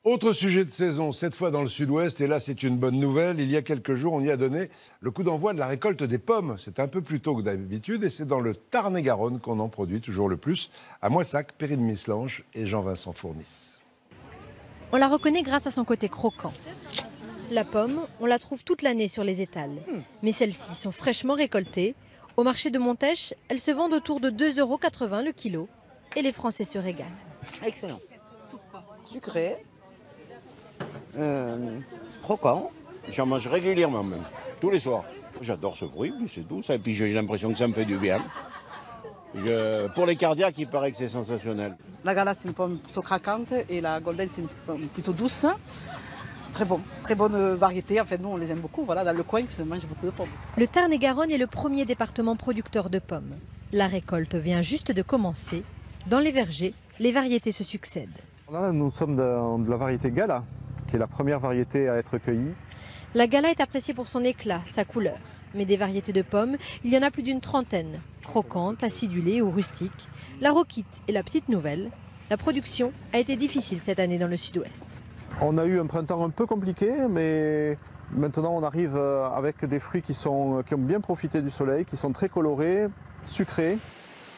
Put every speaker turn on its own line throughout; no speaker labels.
Autre sujet de saison, cette fois dans le sud-ouest, et là c'est une bonne nouvelle. Il y a quelques jours, on y a donné le coup d'envoi de la récolte des pommes. C'est un peu plus tôt que d'habitude et c'est dans le Tarn-et-Garonne qu'on en produit toujours le plus, à Moissac, Perrine Mislange et Jean-Vincent Fournis.
On la reconnaît grâce à son côté croquant. La pomme, on la trouve toute l'année sur les étals. Mais celles-ci sont fraîchement récoltées. Au marché de Montèche, elles se vendent autour de 2,80 € le kilo. Et les Français se régalent.
Excellent. Sucré. Croquant.
J'en mange régulièrement même, tous les soirs. J'adore ce fruit, c'est tout ça. Et puis j'ai l'impression que ça me fait du bien. Pour les cardiaques, il paraît que c'est sensationnel.
La Gala, c'est une pomme plutôt craquante et la Golden, c'est une pomme plutôt douce. Très bon, très bonne variété. En fait, nous, on les aime beaucoup. Voilà, dans le coin, ça mange beaucoup de pommes.
Le Tarn-et-Garonne est le premier département producteur de pommes. La récolte vient juste de commencer. Dans les vergers, les variétés se succèdent.
Là, nous sommes de la variété Gala, qui est la première variété à être cueillie.
La Gala est appréciée pour son éclat, sa couleur. Mais des variétés de pommes, il y en a plus d'une trentaine. Croquantes, acidulées ou rustiques. La Roquite est la petite nouvelle. La production a été difficile cette année dans le sud-ouest.
On a eu un printemps un peu compliqué, mais maintenant on arrive avec des fruits qui ont bien profité du soleil, qui sont très colorés, sucrés.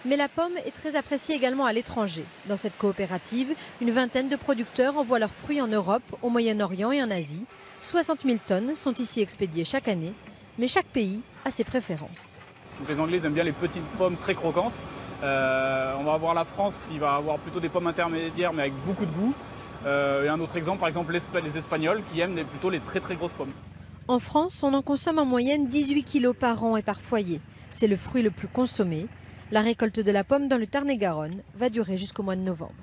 Mais la pomme est très appréciée également à l'étranger. Dans cette coopérative, une vingtaine de producteurs envoient leurs fruits en Europe, au Moyen-Orient et en Asie. 60 000 tonnes sont ici expédiées chaque année, mais chaque pays a ses préférences.
Donc les Anglais aiment bien les petites pommes très croquantes. On va avoir la France qui va avoir plutôt des pommes intermédiaires mais avec beaucoup de goût. Et un autre exemple, par exemple les Espagnols qui aiment plutôt les très très grosses pommes.
En France, on en consomme en moyenne 18 kilos par an et par foyer. C'est le fruit le plus consommé. La récolte de la pomme dans le Tarn-et-Garonne va durer jusqu'au mois de novembre.